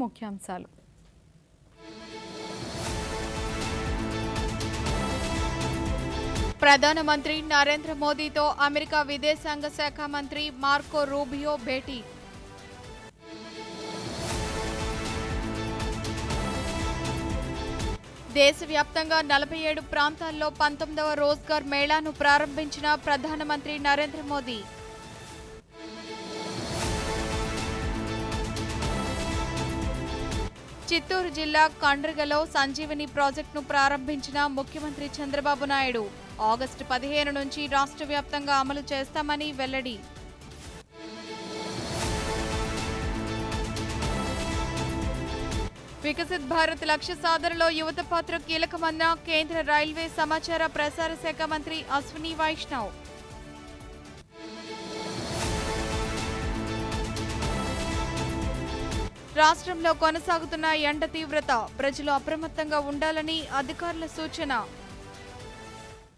ముఖ్యాంశాలు. ప్రధానమంత్రి నరేంద్ర మోదీతో అమెరికా విదేశాంగ శాఖ మంత్రి మార్కో రూబియో భేటీ. దేశవ్యాప్తంగా 47 ప్రాంతాల్లో 19వ రోజ్గార్ మేళాను ప్రారంభించిన ప్రధానమంత్రి నరేంద్ర మోదీ. చిత్తూరు జిల్లా కండ్రిగలో సంజీవని ప్రాజెక్టును ప్రారంభించిన ముఖ్యమంత్రి చంద్రబాబు నాయుడు. ఆగస్టు 15 నుంచి రాష్ట్ర వ్యాప్తంగా అమలు చేస్తామని వెల్లడి. వికసిత్ భారత్ లక్ష్య సాధనలో యువత పాత్ర కీలకమన్న కేంద్ర రైల్వే సమాచార ప్రసార శాఖ మంత్రి అశ్విని వైష్ణవ్. రాష్ట్రంలో కొనసాగుతున్న ఎండ తీవ్రత, ప్రజలు అప్రమత్తంగా ఉండాలని అధికారుల సూచన.